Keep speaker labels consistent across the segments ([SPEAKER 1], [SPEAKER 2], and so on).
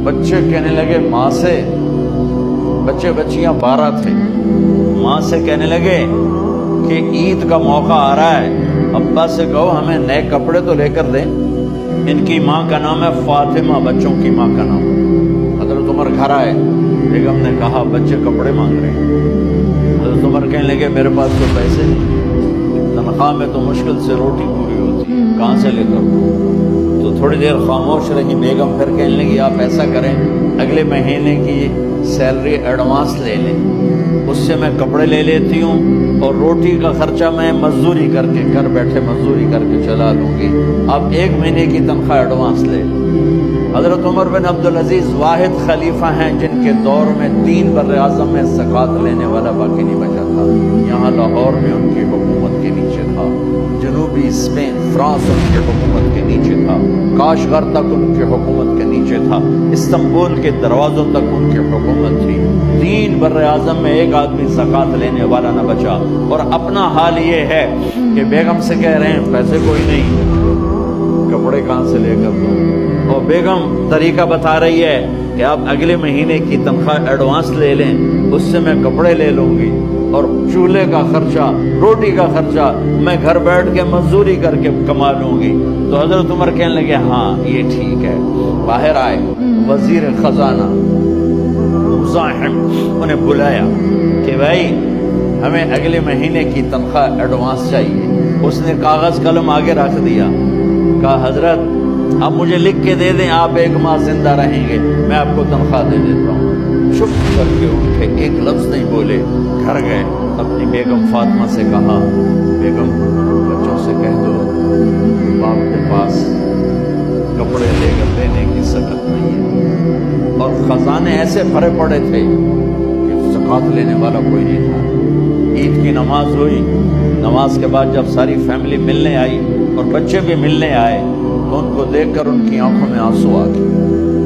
[SPEAKER 1] بچے کہنے لگے ماں سے، بچے بچیاں 12 تھے، ماں سے کہنے لگے کہ عید کا موقع آ رہا ہے، ابا سے کہو ہمیں نئے کپڑے تو لے کر دیں۔ ان کی ماں کا نام ہے فاطمہ، بچوں کی ماں کا نام۔ حضرت عمر گھر آئے، بیگم نے کہا بچے کپڑے مانگ رہے ہیں۔ حضرت عمر کہنے لگے میرے پاس تو پیسے نہیں، تنخواہ میں تو مشکل سے روٹی پوری ہوتی ہے، کہاں سے لے کر دوں؟ تو تھوڑی دیر خاموش رہی بیگم، پھر کہنے لگی آپ ایسا کریں اگلے مہینے کی سیلری ایڈوانس لے لیں، اس سے میں کپڑے لے لیتی ہوں اور روٹی کا خرچہ میں مزدوری کر کے گھر بیٹھے مزدوری کر کے چلا لوں گی، آپ 1 مہینے کی تنخواہ ایڈوانس لے لیں۔ حضرت عمر بن عبدالعزیز واحد خلیفہ ہیں جن کے دور میں 3 بر اعظم میں زکوٰۃ لینے والا باقی نہیں بچا تھا۔ یہاں لاہور میں ان کی حکومت کے نیچے تھا، جنوبی اسپین فرانس ان کی حکومت کے نیچے تھا، کاشغر تک ان کی حکومت کے نیچے تھا، استنبول کے دروازوں تک ان کی حکومت تھی۔ 3 بر اعظم میں ایک آدمی زکوٰۃ لینے والا نہ بچا، اور اپنا حال یہ ہے کہ بیگم سے کہہ رہے ہیں پیسے کوئی نہیں، کپڑے کہاں سے لے کر دوں؟ اور بیگم طریقہ بتا رہی ہے کہ آپ اگلے مہینے کی تنخواہ ایڈوانس لے لیں، اس سے میں کپڑے لے لوں گی، اور چولہے کا خرچہ روٹی کا خرچہ میں گھر بیٹھ کے مزدوری کر کے کما لوں گی۔ تو حضرت عمر کہنے لگے ہاں یہ ٹھیک ہے۔ باہر آئے وزیر خزانہ مزاحم، انہیں بلایا کہ بھائی ہمیں اگلے مہینے کی تنخواہ ایڈوانس چاہیے۔ اس نے کاغذ قلم آگے رکھ دیا، کہا حضرت آپ مجھے لکھ کے دے دیں، آپ 1 ماہ زندہ رہیں گے، میں آپ کو تنخواہ دے دیتا ہوں۔ چپ کر کے اٹھے، ایک لفظ نہیں بولے، گھر گئے، اپنی بیگم فاطمہ سے کہا بیگم بچوں سے کہہ دو باپ کے پاس کپڑے لے کر دینے کی سکت نہیں ہے۔ اور خزانے ایسے بھرے پڑے تھے کہ زکوٰۃ لینے والا کوئی نہیں تھا۔ عید کی نماز ہوئی، نماز کے بعد جب ساری فیملی ملنے آئی اور بچے بھی ملنے آئے تو ان کو دیکھ کر ان کی آنکھوں میں آنسو آ گئے۔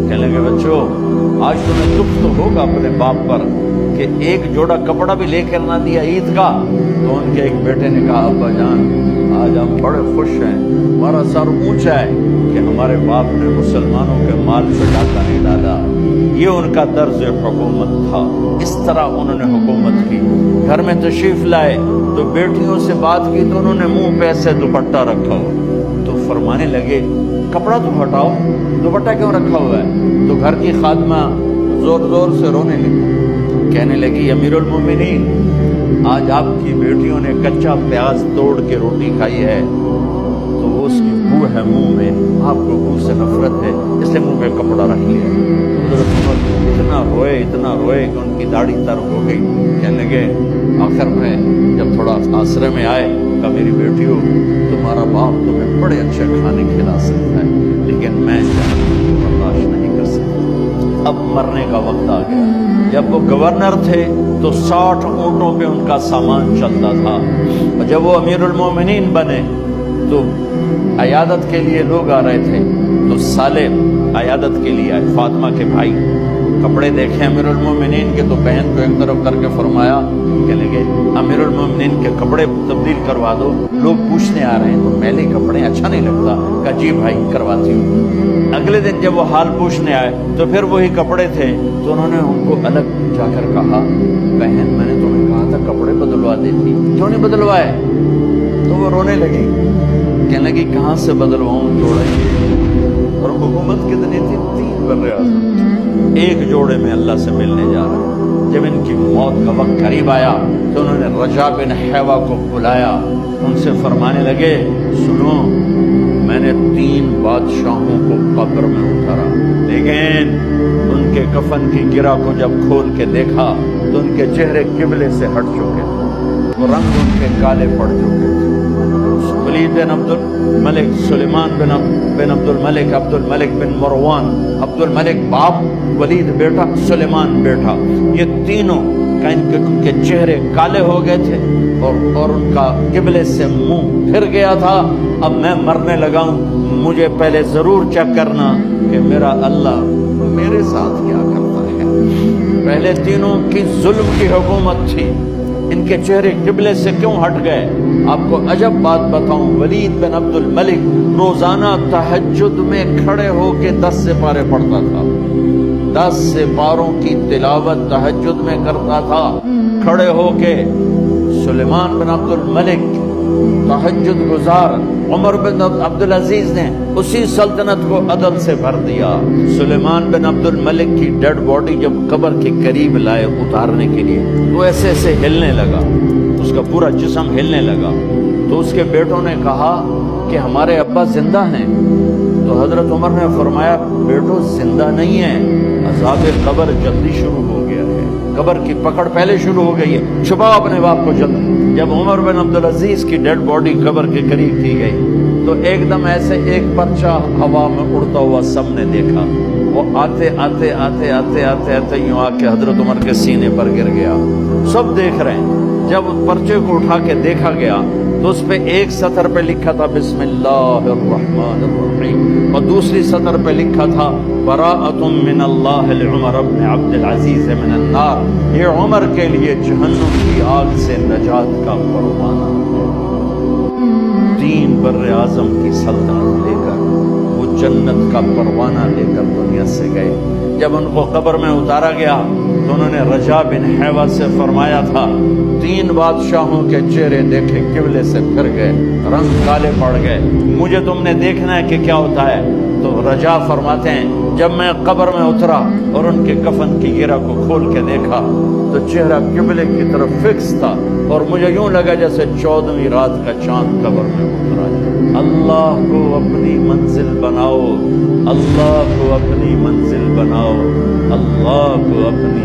[SPEAKER 1] کہنے لگے بچوں آج تمہیں دکھ تو ہوگا اپنے باپ پر کہ ایک جوڑا کپڑا بھی لے کر نہ دیا عید کا۔ تو ان کے ایک بیٹے نے کہا ابا جان آج ہم بڑے خوش ہیں، ہمارا سر اونچا ہے کہ ہمارے باپ نے مسلمانوں کے مال پہ ڈاکہ نہیں ڈالا۔ یہ ان کا طرز حکومت تھا، اس طرح انہوں نے حکومت کی۔ گھر میں تشریف لائے تو بیٹیوں سے بات کی تو انہوں نے منہ پہ ایسے دوپٹہ رکھا ہو، تو فرمانے لگے کپڑا تو ہٹاؤ، دوپٹہ کیوں رکھا ہوا ہے؟ تو گھر کی خادمہ زور زور سے رونے لگی، کہنے لگی امیر المومنین آج آپ کی بیٹیوں نے کچا پیاز توڑ کے روٹی کھائی ہے تو وہ اس کی بو ہے منہ میں، آپ کو بو سے نفرت ہے اس لیے منہ پہ کپڑا رکھ لیا۔ حضرت عمر اتنا روئے کہ ان کی داڑھی تر ہو گئی۔ کہنے لگے آخر میں جب تھوڑا آسرے میں آئے کہا میری بیٹیوں تمہارا باپ تمہیں بڑے اچھے کھانے کھلا سکتا ہے لیکن میں جہنم کو برداشت نہیں کر سکتا۔ اب مرنے کا وقت آ گیا۔ جب وہ گورنر تھے تو 60 اونٹوں پہ ان کا سامان چلتا تھا، اور جب وہ امیر المومنین بنے تو عیادت کے لیے لوگ آ رہے تھے تو سالم عیادت کے لیے آئے، فاطمہ کے بھائی۔ کپڑے دیکھے امیر المومنین کے تو بہن کو ایک طرف کر کے فرمایا کہ لگے امیر المومنین کے کپڑے تبدیل کروا دو، لوگ پوچھنے آ رہے ہیں تو میلے کپڑے اچھا نہیں لگتا۔ کہا جی بھائی کرواتی ہوں۔ اگلے دن جب وہ حال پوچھنے آئے تو پھر وہی کپڑے تھے تو انہوں نے ان کو الگ جا کر کہا بہن میں نے تمہیں کہا تھا کپڑے بدلوا دیتی، کیوں نہیں بدلوائے؟ تو وہ رونے لگی، کہنے لگی کہاں سے بدلواؤں جوڑے، اور حکومت کتنی تھی 3 بر اعظم، ایک جوڑے میں اللہ سے ملنے جا رہا ہے۔ جب ان کی موت کا وقت قریب آیا تو انہوں نے رجا بن حیوہ کو بلایا، ان سے فرمانے لگے سنو میں نے 3 بادشاہوں کو قبر میں اتارا، لیکن ان کے کفن کی گرہ کو جب کھول کے دیکھا تو ان کے چہرے قبلے سے ہٹ چکے تھے، وہ رنگ ان کے کالے پڑ چکے تھے۔ ولید بن عبد الملک، سلیمان بن عبد الملک، عبد الملک بن مروان، عبد الملک باپ، ولید بیٹا، سلیمان بیٹا، یہ تینوں کا ان کے چہرے کالے ہو گئے تھے اور ان کا قبلے سے منہ پھر گیا تھا۔ اب میں مرنے لگا ہوں، مجھے پہلے ضرور چیک کرنا کہ میرا اللہ میرے ساتھ کیا کرتا ہے۔ پہلے تینوں کی ظلم کی حکومت تھی، ان کے چہرے قبلے سے کیوں ہٹ گئے؟ آپ کو عجب بات بتاؤں، ولید بن عبد الملک روزانہ تہجد میں کھڑے ہو کے 10 سپارے پڑھتا تھا، 10 سپاروں کی تلاوت تہجد میں کرتا تھا کھڑے ہو کے۔ سلیمان بن عبد الملک تہجد گزار، عمر بن عبدالعزیز نے اسی سلطنت کو عدل سے بھر دیا۔ سلیمان بن عبد الملک کی ڈیڈ باڈی جب قبر کے قریب لائے اتارنے کے لیے تو ایسے ایسے ہلنے لگا، اس کا پورا جسم ہلنے لگا۔ تو اس کے بیٹوں نے کہا کہ ہمارے ابا زندہ ہیں۔ تو حضرت عمر نے فرمایا بیٹو زندہ نہیں ہے، عذاب قبر جلدی شروع ہو گیا ہے، قبر کی پکڑ پہلے شروع ہو گئی ہے، چھپاؤ اپنے باپ کو جلدی۔ جب عمر بن عبدالعزیز کی ڈیڈ باڈی قبر کے قریب کی گئی تو ایک دم ایسے ایک پرچہ ہوا میں اڑتا ہوا سب نے دیکھا، وہ آتے آتے آتے آتے آتے آتے یوں آ کے حضرت عمر کے سینے پر گر گیا۔ سب دیکھ رہے ہیں۔ جب اس پرچے کو اٹھا کے دیکھا گیا تو اس پہ ایک سطر پہ لکھا تھا بسم اللہ الرحمن الرحیم، اور دوسری سطر پہ لکھا تھا براءۃ من اللہ لعمر بن عبد العزیز من النار، یہ عمر کے لیے جہنم کی آگ سے نجات کا پروانہ۔ 3 بر اعظم کی سلطنت لے کر وہ جنت کا پروانہ لے کر دنیا سے گئے۔ جب ان کو قبر میں اتارا گیا تو انہوں نے رجا بن حیوہ سے فرمایا تھا 3 بادشاہوں کے چہرے دیکھے قبلے سے پھر گئے، رنگ کالے پڑ گئے، مجھے تم نے دیکھنا ہے کہ کیا ہوتا ہے۔ تو رجا فرماتے ہیں جب میں قبر میں اترا اور ان کے کفن کی گرہ کو کھول کے دیکھا تو چہرہ قبلے کی طرف فکس تھا، اور مجھے یوں لگا جیسے 14ویں رات کا چاند قبر میں اترا جائے۔ اللہ کو اپنی منزل بناؤ، اللہ کو اپنی منزل بناؤ، اللہ کو اپنی